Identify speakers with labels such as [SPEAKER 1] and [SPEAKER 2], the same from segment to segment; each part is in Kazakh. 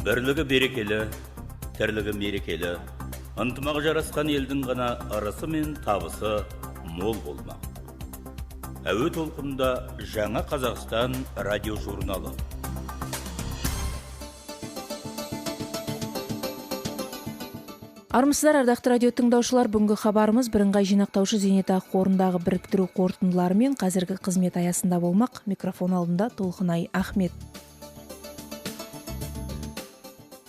[SPEAKER 1] Бірлігі берекелі, тірлігі мерекелі, ынтымағы жарасқан елдің ғана ырысы мен табысы мол болмақ. Әуе толқында Жаңа Қазақстан радиожурналы.
[SPEAKER 2] Армысыздар, ардақты радио тыңдаушылар, бүгінгі хабарымыз бірыңғай жинақтаушы зейнетақы қорындағы біріктіру қорытындылары мен қазіргі қызмет аясында болмақ. Микрофон алдында Толқынай Ахмет.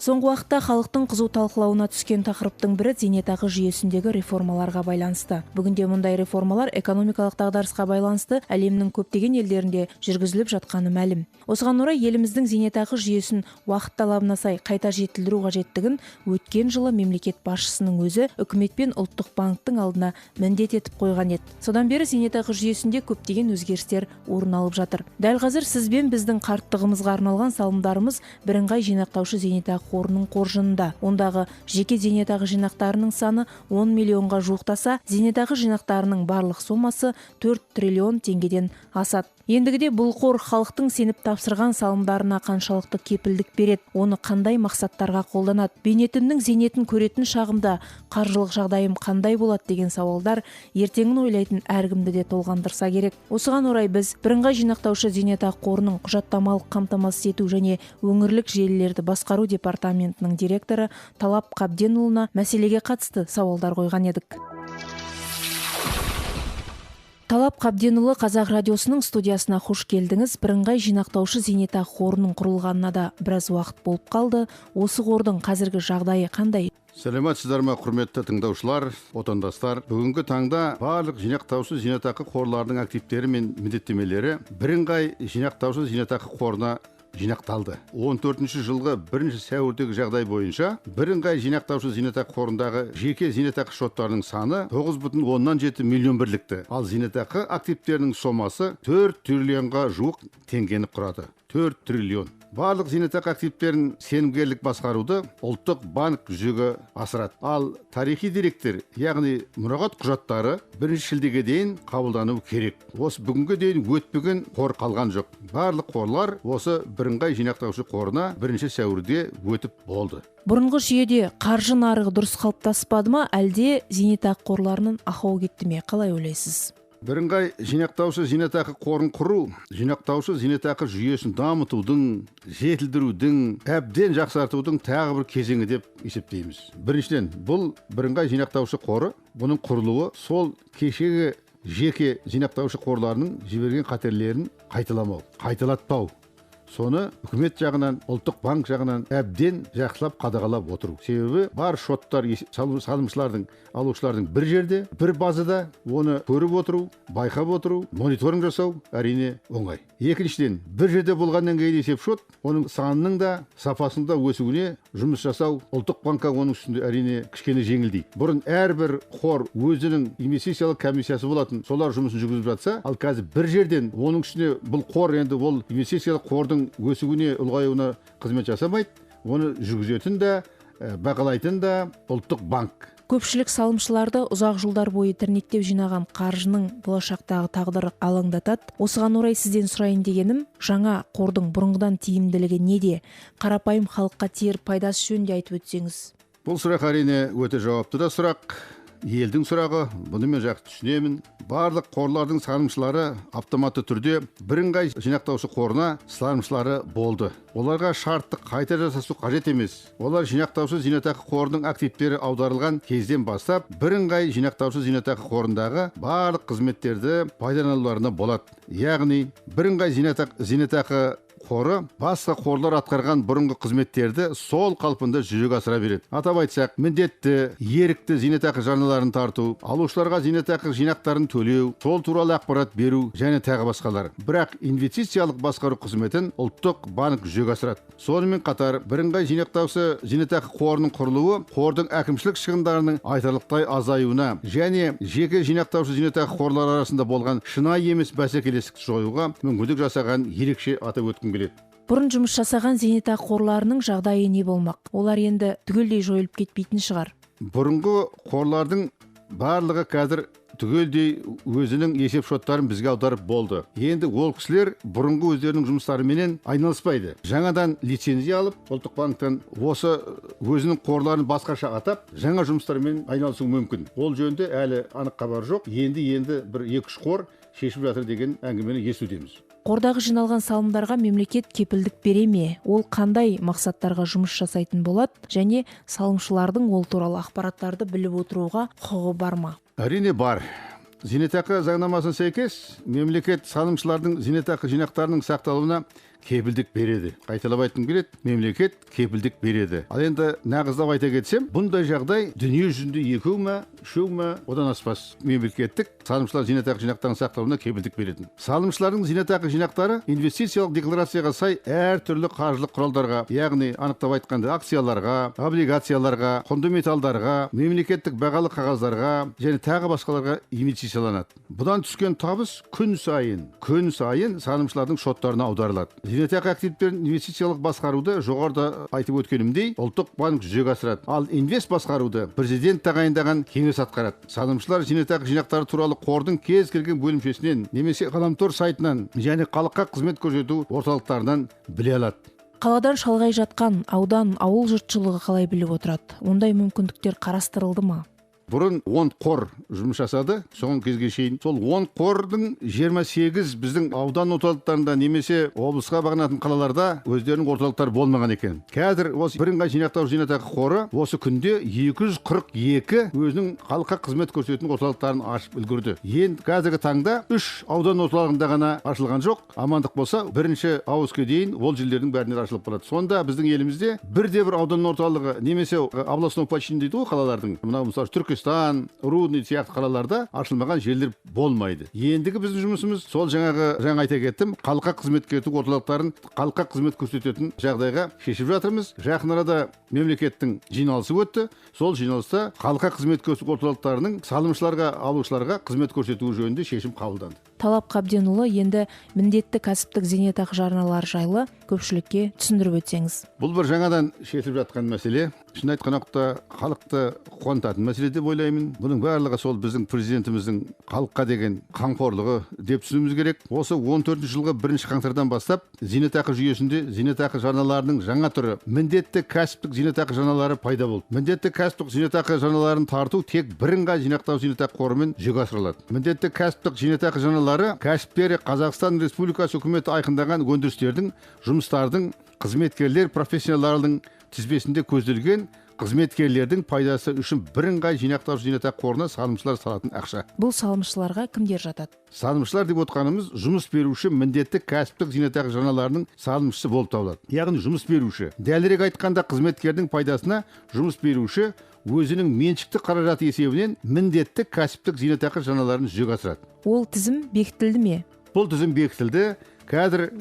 [SPEAKER 2] Соңғы уақытта халықтың қызу талқылауына түскен тақырыптың бірі зейнетақы жүйесіндегі реформаларға байланысты. Бүгінде мұндай реформалар экономикалық дағдарысқа байланысты әлемнің көптеген елдерінде жүргізіліп жатқаны мәлім. Осыған орай еліміздің зейнетақы жүйесін уақыт талабына сай қайта жетілдіру қажеттігін өткен жылы мемлекет басшысының өзі үкімет пен ұлттық банктың алдына міндет етіп қойған еді. Содан бері зейнетақы жүйесінде көптеген өзгерістер орын алып жатыр. Дәл қазір сіз бен біздің қарттығымызға арналған салымдарымыз бірыңғай жинақтаушы зейнетақы қорының қоржынында. Ондағы жеке зейнетақы жинақтарының саны 10 миллионға жуықтаса, зейнетақы жинақтарының барлық сомасы 4 триллион теңгеден асады. Ендігіде бұл қор халықтың сеніп тапсырған салымдарына қаншалықты кепілдік береді, оны қандай мақсаттарға қолданады, бейнетімнің зейнетін көретін шағымда қаржылық жағдайым қандай болады деген сауалдар ертеңін ойлайтын әркімді де толғандырса керек. Осыған орай біз бірыңғай жинақтаушы зейнетақы қорының құжаттамалық қамтамасыз ету және өңірлік желілерді басқару департаментінің директоры Талап Қабденұлына мәселеге қатысты сауалдар қойған едік. Талап Қабденұлы, Қазақ радиосының студиясына қош келдіңіз. Бірыңғай жинақтаушы зейнетақы қорының құрылғанына да біраз уақыт болып қалды. Осы қордың қазіргі жағдайы қандай?
[SPEAKER 3] Сәлеметсіздер ме, құрметті тыңдаушылар, отандастар. Бүгінгі таңда барлық жинақтаушы зейнетақы қорларының активтері мен міндеттемелері бірыңғай жинақтаушы зейнетақы қорына жинақталды. 14 жылғы 1 сәуірдегі жағдай бойынша бірыңғай жинақтаушы зейнетақы қорындағы жеке зейнетақы шоттарының саны 9,7 миллион бірлікті. Ал зейнетақы активтерінің сомасы 4 триллионға жуық теңгені құрады. 4 триллион. Барлық зейнетақы активтерін сенімгерлік басқаруды ұлттық банк жүзеге асырады. Ал тарихи деректер, яғни мұрағат құжаттары 1 шілдеге дейін қабылдануы керек. Осы бүгінге дейін өтпеген қор қалған жоқ. Барлық қорлар осы бірыңғай жинақтаушы қорына 1 сәуірде өтіп болды.
[SPEAKER 2] Бұрынғы жүйеде қаржы нарығы дұрыс қалыптаспады ма, әлде зейнетақы қорларының ақауы кетті ме? Қалай ойлайсыз?
[SPEAKER 3] Бірыңғай жинақтаушы зейнетақы қорын құру, жинақтаушы зейнетақы жүйесін дамытудың, жетілдірудің, әбден жақсартудың тағы бір кезеңі деп есептейміз. Біріншіден, бұл бірыңғай жинақтаушы қоры, бұның құрылуы сол кешегі жеке жинақтаушы қорларының жіберген қатерлерін қайталатпау. Соны үкімет жағынан, ұлттық банк жағынан әбден жақсылап қадағалап отыру. Себебі бар шоттар салымшылардың, алушылардың бір жерде, бір базада, оны көріп отыру, байқап отыру, мониторинг жасау әрине оңай. Екіншіден, бір жерде болғаннан кейін есеп шот, оның санының да, сапасының да өсуіне жұмыс жасау ұлттық банкқа оның үстінде әрине кішкене жеңілдейді. Бұрын әрбір қор өзінің инвестициялық комиссиясы болатын, солар жұмысын жүргізіп жатса, ал қазір бір жерден оның үстіне бұл қор енді ол инвестициялық қордың өсуіне, ұлғаюына қызмет жасамайды, оны жүргізетін де, бағалайтын да ұлттық банк.
[SPEAKER 2] Көпшілік салымшыларды ұзақ жылдар бойы тірнектеп жинаған қаржының болашақтағы тағдыры алаңдатады. Осыған орай сізден сұрайын дегенім, жаңа қордың бұрынғыдан тиімділігі неде? Қарапайым халыққа тиер пайдасы жөнінде айтып өтсеңіз.
[SPEAKER 3] Бұл сұрақ әрине өте жауапты да сұрақ. Елдің сұрағы, бұны мен жақсы түсінемін. Барлық қорлардың салымшылары автоматты түрде бірыңғай жинақтаушы қорына салымшылары болды. Оларға шартты қайта жасасу қажет емес. Олар жинақтаушы зейнетақы қорының активтері аударылған кезден бастап бірыңғай жинақтаушы зейнетақы қорындағы барлық қызметтерді пайдалануларына болады. Яғни бірыңғай зейнетақы қоры басқа қорлар атқарған бұрынғы қызметтерді сол қалпында жүзеге асыра береді. Атап айтсақ, міндетті, ерікті зейнетақы жарналарын тарту, алушыларға зейнетақы жинақтарын төлеу, сол туралы ақпарат беру және тағы басқалар. Бірақ инвестициялық басқару қызметін ұлттық банк жүзеге асырады. Сонымен қатар бірыңғай жинақтаушы зейнетақы қорының құрылуы қордың әкімшілік шығындарының айтарлықтай азаюына және жеке жинақтаушы зейнетақы қорлар арасында болған шынайы емес бәсекелестікті жоюға мүмкіндік жасаған ерекше атап өткім келеді.
[SPEAKER 2] Бұрын жұмыс жасаған зейнетақы қорларының жағдайы не болмақ? Олар енді түгелдей жойылып кетпейтін шығар.
[SPEAKER 3] Бұрынғы қорлардың барлығы қазір түгелдей өзінің есеп шоттарын бізге аударып болды. Енді ол кісілер бұрынғы өздерінің жұмыстарыменен айналыспайды. Жаңадан лицензия алып, ұлттық банктан осы өзінің қорларын басқаша атап, жаңа жұмыстармен айналысуы мүмкін. Ол жөнінде әлі анық хабар жоқ. Енді бір 2-3 қор шешіп жатыр деген әңгімені естудеміз.
[SPEAKER 2] Қордағы жиналған салымдарға мемлекет кепілдік бере ме? Ол қандай мақсаттарға жұмыс жасайтын болады және салымшылардың ол туралы ақпараттарды біліп отыруға құқығы бар ма?
[SPEAKER 3] Әрине бар. Зейнетақы заңнамасына сәйкес мемлекет салымшылардың зейнетақы жинақтарының сақталуына кепілдік береді. Қайталап айтқым келеді, мемлекет кепілдік береді. Ал енді нағыздап айта кетсем, бұндай жағдай дүние жүзінде 2 ме, 3 ме, одан аспас мемлекеттік салымшылар зейнетақы жинақтарын сақтауына кепілдік береді. Салымшылардың зейнетақы жинақтары инвестициялық декларацияға сай әртүрлі қаржылық құралдарға, яғни анықтап айтқанда акцияларға, облигацияларға, құнды металдарға, мемлекеттік бағалы қағаздарға және тағы басқаларға инвестицияланады. Бұдан түскен табыс күн сайын салымшылардың шоттарына аударылады. Зейнетақы активтерін инвестициялық басқаруды жоғарыда айтып өткенімдей, ұлттық банк жүзеге асырады. Ал инвест басқаруды президент тағайындаған кеңес атқарады. Салымшылар зейнетақы жинақтары туралы қордың кез келген бөлімшесінен немесе ғаламтор сайтынан және халыққа қызмет көрсету орталықтарынан біле алады.
[SPEAKER 2] Қаладан шалғай жатқан аудан, ауыл жұртшылығы қалай біліп отырады? Ондай мүмкіндіктер қарастырылды ма?
[SPEAKER 3] Бұрын 10 қор жұмыс жасады, соңғы кезге шейін. Сол 10 қордың 28 біздің аудан орталықтарында немесе облысқа бағынатын қалаларда өздерінің орталықтары болмаған екен. Қазір осы бірыңғай жинақтаушы зейнетақы қоры осы күнде 242 өзінің халыққа қызмет көрсететін орталықтарын ашып үлгерді. Енді қазіргі таңда 3 аудан орталығында ғана ашылған жоқ. Амандық болса, бірінші ауысқа дейін ол жерлердің бәріне ашылып қалады. Сонда біздің елімізде бірде-бір аудан орталығы немесе областной почтамт дейді ғой қалалардың. Мынау мысалы Түркістан, Рудный сияқты қалаларда ашылмаған жерлер болмайды. Ендігі біздің жұмысымыз сол жаңа айта кеттім, халыққа қызмет көрсету орталықтарын халыққа қызмет көрсететін жағдайға шешіп жатырмыз. Жақын арада мемлекеттің жиналысы өтті. Сол жиналыста халыққа қызмет көрсету орталықтарының салымшыларға, алушыларға қызмет көрсетуі жөнінде шешім қабылданды.
[SPEAKER 2] Талап Қабденұлы, енді міндетті кәсіптік зейнетақы жарналары жайлы көпшілікке түсіндіріп өтсеңіз.
[SPEAKER 3] Бұл бір жаңадан шешіліп жатқан мәселе. Шын айтқан уақытта халықты қуантатын мәселе деп ойлаймын. Бұның барлығы сол біздің президентіміздің халыққа деген қамқорлығы деп түсінуіміз керек. Осы 14 жылғы 1 қаңтардан бастап зейнетақы жүйесінде зейнетақы жарналарының жаңа түрі міндетті кәсіптік зейнетақы жарналары пайда болды. Міндетті кәсіптік зейнетақы жарналарын тарту тек бірыңғай жинақтаушы зейнетақы қорымен жүзеге асырылады. Міндетті кәсіптік зейнетақы жарналары кәсіпкері Қазақстан Республикасы үкіметі айқындаған өндірістердің, жұмыстардың, қызметкерлер профессиялардың тізбесінде көзделген қызметкерлердің пайдасы үшін бірыңғай жинақтаушы зейнетақы қорына салымшылар салатын ақша.
[SPEAKER 2] Бұл салымшыларға кімдер жатады?
[SPEAKER 3] Салымшылар деп отқанымыз жұмыс беруші міндетті кәсіптік зейнетақы жарналарының салымшысы болып табылады. Яғни жұмыс беруші. Дәлірек айтқанда қызметкердің пайдасына жұмыс беруші өзінің меншікті қаражаты есебінен міндетті кәсіптік зейнетақы жарналарын жүзеге асырады.
[SPEAKER 2] Ол тізім бекітілді ме?
[SPEAKER 3] Бұл тізім бекітілді. Қазір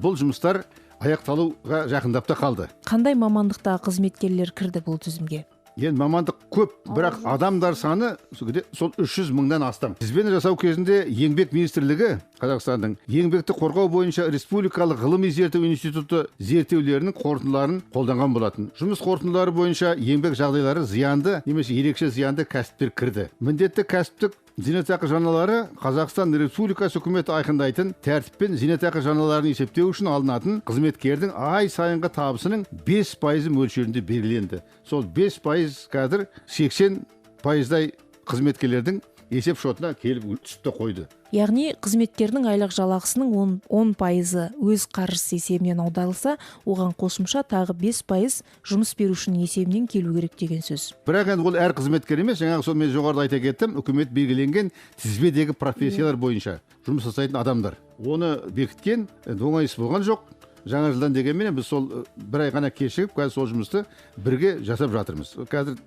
[SPEAKER 3] бұл жұмыстар аяқталуға жақындап та қалды.
[SPEAKER 2] Қандай мамандықтағы қызметкерлер кірді бұл тізімге?
[SPEAKER 3] Енді мамандық көп, бірақ адамдар саны сол 300 мыңнан астам. Тізбені жасау кезінде Еңбек министрлігі Қазақстанның еңбекті қорғау бойынша Республикалық ғылыми зерттеу институты зерттеулерінің қорытындыларын қолданған болатын. Жұмыс қорытындылары бойынша еңбек жағдайлары зиянды немесе ерекше зиянды кәсіптер кірді. Міндетті кәсіптік зейнетақы жарналары Қазақстан Республикасы үкіметі айқындайтын тәртіппен зейнетақы жарналарын есептеу үшін алынатын қызметкердің ай сайынғы табысының 5% мөлшерінде белгіленді. Сол 5% қазір 80%-дай қызметкерлердің есеп шотына келіп түсті қойды.
[SPEAKER 2] Яғни қызметкердің айлық жалақысының 10% өз қаржысы есебінен аударылса, оған қосымша тағы 5% жұмыс берушінің есебінен келу керек деген сөз.
[SPEAKER 3] Бірақ енді ол әр қызметкер емес, жаңағы сол мен жоғарыда айта кеттім, үкімет белгіленген тізбедегі профессиялар бойынша жұмыс жасайтын адамдар. Оны бекіткен, оңай іс болған жоқ. Жаңа жылдан дегенмен біз сол бір ай ғана кешігіп, қазір сол жұмысты бірге жасап жатырмыз. Қазір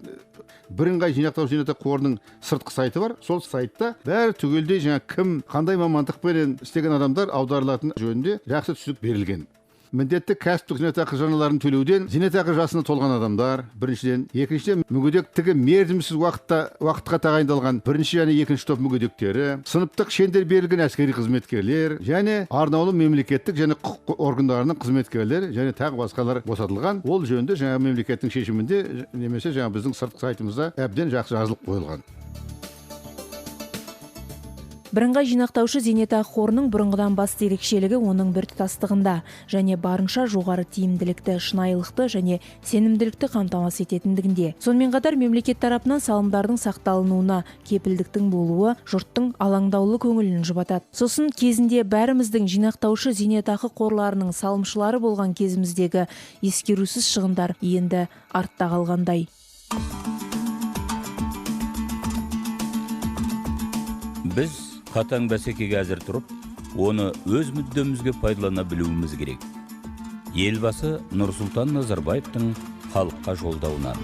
[SPEAKER 3] бірыңғай жинақтаушы зейнетақы қорының сыртқы сайты бар. Сол сайтта бәрі түгелдей кім, қандай мамандықпен істеген адамдар аударылатын жөнінде жақсы түсінік берілген. Міндетті кәсіптік зейнетақы жарналарын төлеуден зейнетақы жасына толған адамдар, біріншіден, екіншіден мүгедектігі мерзімсіз уақытқа тағайындалған бірінші және екінші топ мүгедектері, сыныптық шендер берілген әскери қызметкерлер және арнаулы мемлекеттік және құқық органдарының қызметкерлері және тағы басқалар босатылған. Ол жөнінде жаңа мемлекеттің шешімінде немесе жаңа біздің сыртқы сайтымызда әбден жақсы жазылып қойылған.
[SPEAKER 2] Бірыңғай жинақтаушы зейнетақы қорының бұрынғыдан басты ерекшелігі оның біртұтастығында және барынша жоғары тиімділікті, шынайылықты және сенімділікті қамтамасыз ететіндігінде. Сонымен қатар мемлекет тарапынан салымдардың сақталынуына кепілдіктің болуы жұрттың алаңдаулы көңілін жұбатады. Сосын кезінде бәріміздің жинақтаушы зейнетақы қорларының салымшылары болған кезіміздегі ескерусіз шығындар енді артта қалғандай.
[SPEAKER 1] Біз қатаң бәсекеге әзір тұрып, оны өз мүддемізге пайдалана білуіміз керек. Елбасы Нұрсұлтан Назарбаевтың халыққа жолдауынан.